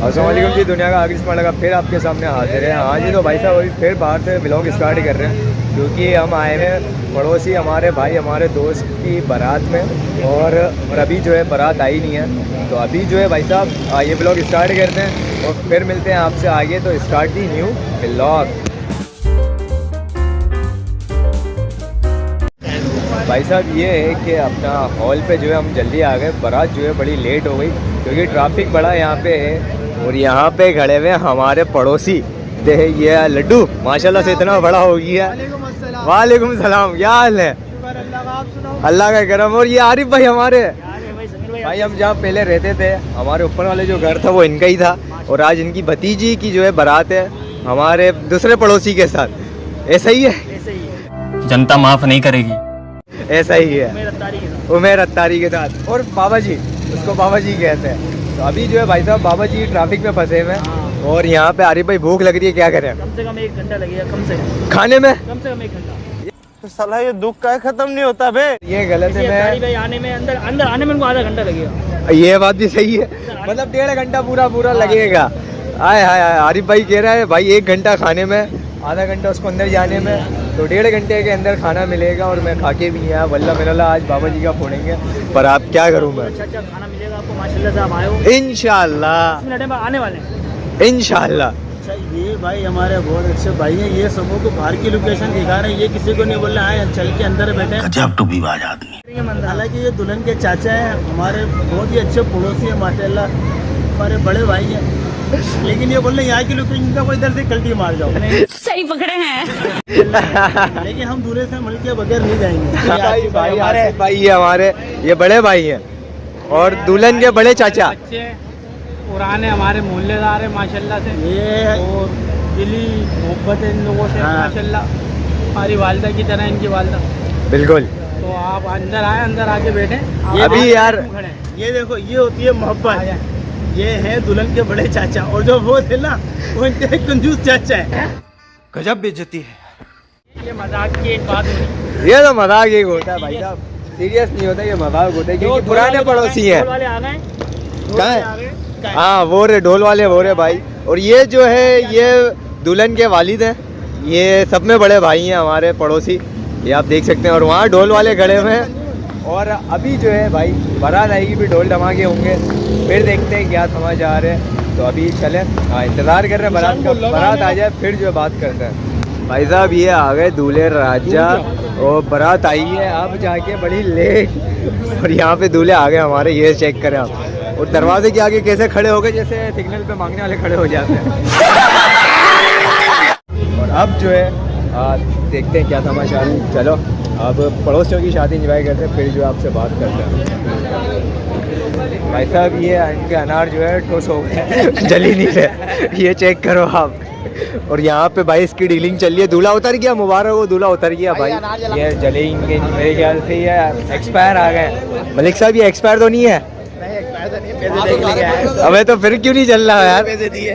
अस्सलाम वालेकुम जी। दुनिया का आखिरी स्मार्ट लगा फिर आपके सामने हाजिर है। हाँ जी, तो भाई साहब अभी फिर बाहर से व्लॉग स्टार्ट कर रहे हैं क्योंकि हम आए हैं पड़ोसी हमारे भाई हमारे दोस्त की बारात में और अभी जो है बारात आई नहीं है। तो अभी जो है भाई साहब ये व्लॉग स्टार्ट करते हैं और फिर मिलते हैं आपसे आगे। तो स्टार्ट दी न्यू व्लॉग। भाई साहब ये है कि अपना हॉल पे जो है हम जल्दी आ गए। बारात जो है बड़ी लेट हो गई क्योंकि ट्रैफिक बड़ा यहाँ पे है। और यहाँ पे खड़े हुए हमारे पड़ोसी दे ये लड्डू माशाल्लाह से इतना बड़ा हो गया। वालेकुम सलाम, क्या हाल है? अल्लाह का करम। और ये आरिफ भाई हमारे भाई, हम जहाँ पहले रहते थे हमारे ऊपर वाले जो घर था वो इनका ही था और आज इनकी भतीजी की जो है बारात है हमारे दूसरे पड़ोसी के साथ। ऐसा ही है, जनता माफ नहीं करेगी। ऐसा ही है, उमेर अत्तारी के साथ। और बाबा जी, उसको बाबा जी कहते हैं। तो अभी जो है भाई साहब बाबा जी ट्रैफिक में फंसे हुए हैं और यहाँ पे आरिफ भाई भूख लग रही है, क्या करें? कम से कम 1 घंटा लगेगा, कम से कम खाने में कम से कम 1 घंटा। साला ये दुख का खत्म नहीं होता बे। ये गलत है। मैं भाई आने में अंदर आने में उनको आधा घंटा लगेगा। ये बात भी सही है, मतलब 1.5 घंटा पूरा लगेगा। आए हाय आरिफ भाई कह रहा है भाई 1 घंटा खाने में, आधा घंटा उसको अंदर जाने में, तो 1.5 घंटे के अंदर खाना मिलेगा। और मैं खा के भी आया वल्ला मेरा आज बाबा जी का फोड़ेंगे, पर आप क्या करूँ मैं। अच्छा खाना मिलेगा आपको माशाल्लाह से। आप आए हो इंशाल्लाह, मिनट में आने वाले हैं इंशाल्लाह। अच्छा ये भाई हमारे बहुत अच्छे भाई हैं, ये सबों को बाहर की लोकेशन दिखा रहे हैं। ये किसी को नहीं बोल रहा है चल के अंदर बैठे। गजब टूबीबाज आदमी। हालांकि ये दुल्हन के चाचा हैं, हमारे बहुत ही अच्छे पड़ोसी हैं माशाल्लाह, हमारे बड़े भाई हैं। लेकिन ये बोल रहे यहाँ की लोकेशन का कोई इधर से कल्टी मार जाओ। सही पकड़े हैं। लेकिन हम दूल्हे से मिल के बगैर नहीं जाएंगे। भाई भाई ये हमारे ये बड़े भाई हैं और दुल्हन के बड़े चाचा पुराने हमारे मोहल्लेदार है माशाल्लाह से। ये और दिली मोहब्बत है इन लोगों से माशाल्लाह, हमारी वालदा की तरह इनकी वालदा। बिल्कुल। तो आप अंदर आए, अंदर आके बैठे। अभी यार ये देखो ये होती है मोहब्बत। ये है दुल्हन के बड़े चाचा और जो वो थे ना वो इनके कंजूस चाचा है। गजब बेइज्जती है। ये मजाक की एक बात हुई। ये तो मजाक एक होता है भाई साहब, सीरियस नहीं होता, ये मजाक होता है क्योंकि पुराने पड़ोसी हैं। वाले आ गए, कहाँ है? हाँ वो रे ढोल वाले वो रे भाई। और ये जो है ये दुल्हन के वालिद हैं, ये सब में बड़े भाई हैं हमारे पड़ोसी, ये आप देख सकते हैं। और वहाँ ढोल वाले खड़े हुए हैं। और अभी जो है भाई बारात आएगी भी ढोल धमाके होंगे, फिर देखते हैं क्या समाचार है। तो अभी चले, हाँ इंतज़ार कर रहे हैं बारात का, बारात आ जाए फिर जो है बात करते हैं। भाई साहब ये आ गए दूल्हे राजा और बारात आई है अब जाके बड़ी लेट। और यहाँ पे दूल्हे आ गए हमारे, ये चेक करें आप। और दरवाजे के आगे कैसे खड़े हो गए, जैसे सिग्नल पे मांगने वाले खड़े हो जाते हैं। और अब जो है देखते हैं क्या समाचार है। चलो अब पड़ोसियों की शादी एंजॉय करते हैं, फिर जो आपसे बात करते हैं। भाई साहब ये इनके अनार जो है ठोस हो गए, जल ही नहीं रहे, ये चेक करो आप। और यहाँ पे भाई इसकी डीलिंग चल रही है। दूल्हा उतर गया, मुबारक हो दूल्हा उतर गया भाई। ये जले इनके मेरे ख्याल से ये एक्सपायर आ गए। मलिक साहब ये एक्सपायर तो नहीं है? अबे तो फिर क्यों नहीं चल रहा यार? पैसे दिए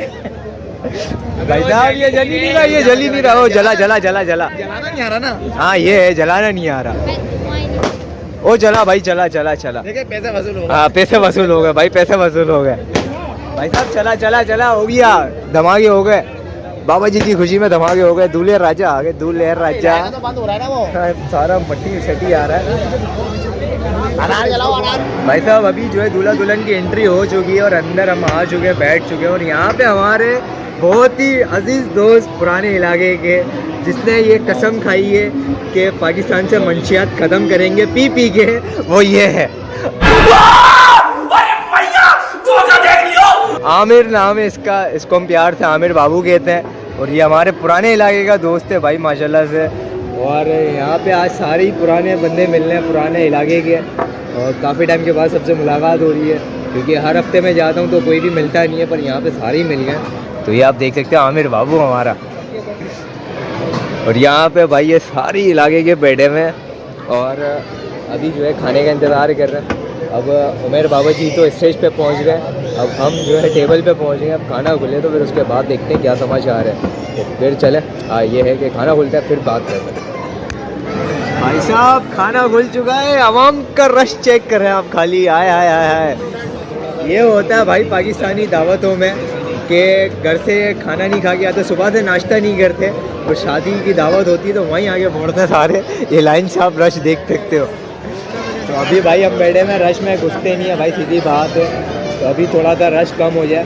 भाई साहब, ये जल ही नहीं रहा, ये जल ही नहीं रहा। वो जलाना नहीं आ रहा ना। हाँ ये है, जलाना नहीं आ रहा। ओ चला भाई, चला पैसे वसूल हो गए। हाँ पैसे वसूल हो गए भाई, पैसे वसूल हो गए भाई साहब। चला हो गया, धमाके हो गए बाबा जी की खुशी में, धमाके हो गए। दूल्हे राजा आ गए, दूल्हे राजा। तो बंद हो रहा है ना वो सारा मट्टी सटी आ रहा है। भाई साहब अभी जो है दूल्हा दुल्हन की एंट्री हो चुकी है और अंदर हम आ चुके हैं, बैठ चुके हैं। और यहाँ पे हमारे बहुत ही अजीज दोस्त पुराने इलाके के, जिसने ये कसम खाई है कि पाकिस्तान से मंशियात ख़त्म करेंगे पी के, वो ये है आमिर नाम है इसका। इसको हम प्यार से आमिर बाबू कहते हैं। और ये हमारे पुराने इलाके का दोस्त है भाई माशाल्लाह से। और यहाँ पे आज सारे ही पुराने बंदे मिल रहे हैं पुराने इलाके के, और काफ़ी टाइम के बाद सबसे मुलाकात हो रही है क्योंकि हर हफ्ते में जाता हूँ तो कोई भी मिलता नहीं है, पर यहाँ पे सारे ही मिल गए। तो ये आप देख सकते हैं आमिर बाबू हमारा। और यहाँ पे भाई ये सारी इलाके के बैठे हुए हैं और अभी जो है खाने का इंतज़ार कर रहे हैं। अब उमेर बाबा जी तो स्टेज पे पहुँच गए, अब हम जो है टेबल पे पहुँच गए। अब खाना खुले तो फिर उसके बाद देखते हैं क्या समाचार है। तो फिर चले, ये है कि खाना खुलता है फिर बात करते हैं। भाई साहब खाना खुल चुका है, आवाम का रश चेक कर रहे हैं आप खाली। आए ये होता है भाई पाकिस्तानी दावतों में, कि घर से खाना नहीं खा के आते, सुबह से नाश्ता नहीं करते, और शादी की दावत होती है तो वहीं आगे बढ़ते हैं सारे। ये लाइन से आप रश देख सकते हो। तो अभी भाई हम बैठे में रश में घुसते नहीं है भाई, सीधी बात है। तो अभी थोड़ा सा रश कम हो जाए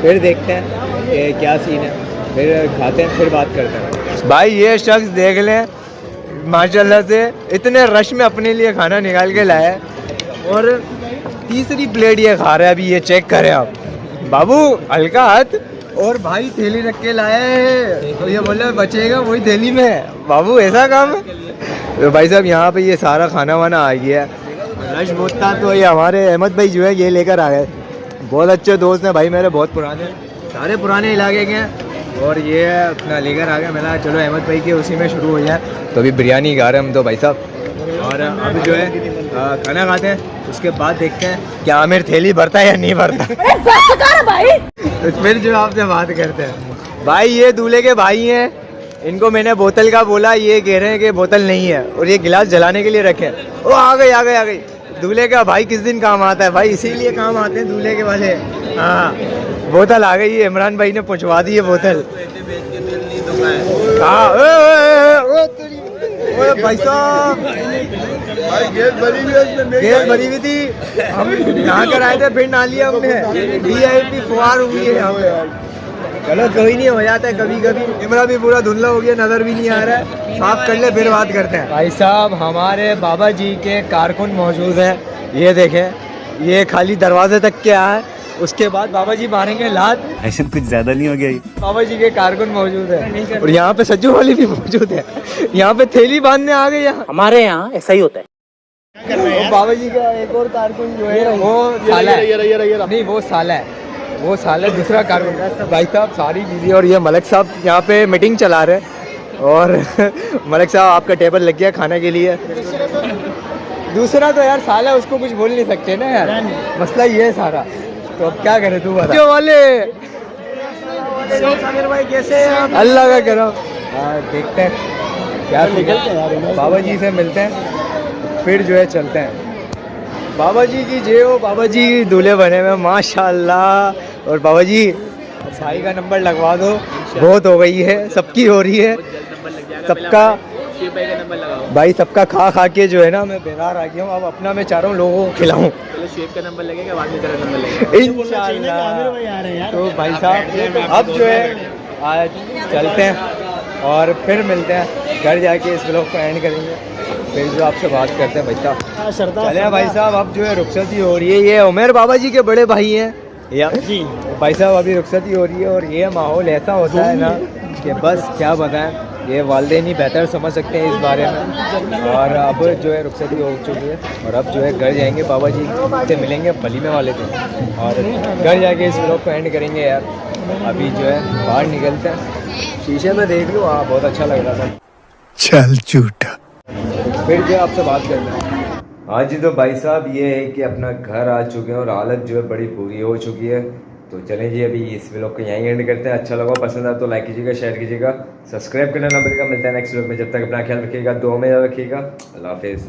फिर देखते हैं कि क्या सीन है, फिर खाते हैं, फिर बात करते हैं। भाई ये शख्स देख लें, माशाल्लाह से इतने रश में अपने लिए खाना निकाल के लाया है, और तीसरी प्लेट ये खा रहा है अभी। ये चेक करें आप बाबू, हल्का हाथ, और भाई थैली रख के लाया है, तो ये बोले बचेगा वही थैली में। बाबू ऐसा काम है। तो भाई साहब यहाँ पे ये सारा खाना वाना आ गया है। रश बहुत था तो ये हमारे अहमद भाई जो है ये लेकर आ गए। बहुत अच्छे दोस्त हैं भाई मेरे, बहुत पुराने, सारे पुराने इलाके के हैं, और ये अपना लेकर आ गया। मैंने चलो अहमद भाई के उसी में शुरू हो जाए। तो अभी बिरयानी खा रहे हैं हम तो भाई साहब, और अभी जो है खाना खाते हैं, उसके बाद देखते हैं क्या आमिर थैली भरता है या नहीं भरता। भाई तो फिर जो आपसे बात करते हैं। भाई ये दूल्हे के भाई हैं, इनको मैंने बोतल का बोला, ये कह रहे हैं कि बोतल नहीं है, और ये गिलास जलाने के लिए रखे। ओ आ गई आ गई आ गई। दूल्हे का भाई किस दिन काम आता है भाई, इसीलिए काम आते हैं दूल्हे के वाले। हाँ बोतल आ गई है, इमरान भाई ने पहुँचवा दी है बोतल। हाँ भाई साहब गैस भरी हुई थी, हम नहा कर आए थे, फिर नहा लिया हमने। VIP फुहार हुई है यहाँ पे। चलो कोई नहीं, हो जाता है कभी कभी। कैमरा भी पूरा धुंधला हो गया, नजर भी नहीं आ रहा है, साफ कर ले फिर बात करते हैं। भाई साहब हमारे बाबा जी के कारकुन मौजूद हैं, ये देखें, ये खाली दरवाजे तक के आए, उसके बाद बाबा जी मारेंगे लात। ऐसे कुछ ज्यादा नहीं हो गया? बाबा जी के कारकुन मौजूद है, और यहाँ पे सज्जू वाले भी मौजूद है। यहाँ पे थैली बांधने आ गए। यहाँ हमारे यहाँ ऐसा ही होता है। और बाबा जी का एक और कारकुन जो है वो साला है, नहीं वो साला है, वो साला दूसरा कारकुन। भाई साहब सारी चीज़ें, और ये मलक साहब यहाँ पे मीटिंग चला रहे हैं, और मलक साहब आपका टेबल लग गया खाने के लिए। दूसरा तो यार साला, उसको कुछ बोल नहीं सकते ना यार, मसला ये है सारा। तो अब क्या करें तू बता। जो वाले भाई कैसे हैं? अल्लाह का करम। देखते हैं क्या निकलते हैं, बाबा जी से मिलते हैं, फिर जो है चलते हैं। बाबा जी की जय हो, बाबा जी दूल्हे बने में माशाल्लाह। और बाबा जी भाई का नंबर लगवा दो, बहुत हो गई है, सबकी हो रही है, सबका भाई सबका खा खा के जो है ना मैं बेकार आ गया हूँ। अब अपना मैं चाह रहा हूँ लोगों को खिलाऊं। शेप का नंबर लगेगा, बाद में तेरा नंबर लगेगा इंशाल्लाह। तो भाई साहब अब जो है आज चलते हैं और फिर मिलते हैं, घर जाके इस व्लॉग को एंड करेंगे, फिर जो आपसे बात करते हैं। भाई साहब चले भाई साहब, अब जो है रुखसती हो रही है। ये उमेर बाबा जी के बड़े भाई हैं या जी भाई साहब, अभी रुखसती हो रही है, और ये माहौल ऐसा होता है ना कि बस क्या बताएं, ये वालिदैन ही बेहतर समझ सकते हैं इस बारे में। और अब जो है रुखसती हो चुकी है, और अब जो है घर जाएंगे, बाबा जी से मिलेंगे वलीमे वाले थे, और घर जाके इस व्लॉग को एंड करेंगे यार। अभी जो है बाहर निकलते हैं, शीशे में देख लूँ, हाँ बहुत अच्छा लग रहा था। चल झूठा। फिर जो आपसे बात करना है। हाँ जी, तो भाई साहब ये है कि अपना घर आ चुके हैं, और हालत जो है बड़ी बुरी हो चुकी है। तो चलें जी, अभी इस व्लॉग को यहीं एंड करते हैं। अच्छा लगा, पसंद आया तो लाइक कीजिएगा, शेयर कीजिएगा, सब्सक्राइब करना ना भूलिएगा। मिलता है नेक्स्ट व्लॉग में, जब तक अपना ख्याल रखिएगा, दुआ में याद रखिएगा। अल्लाह हाफिज़।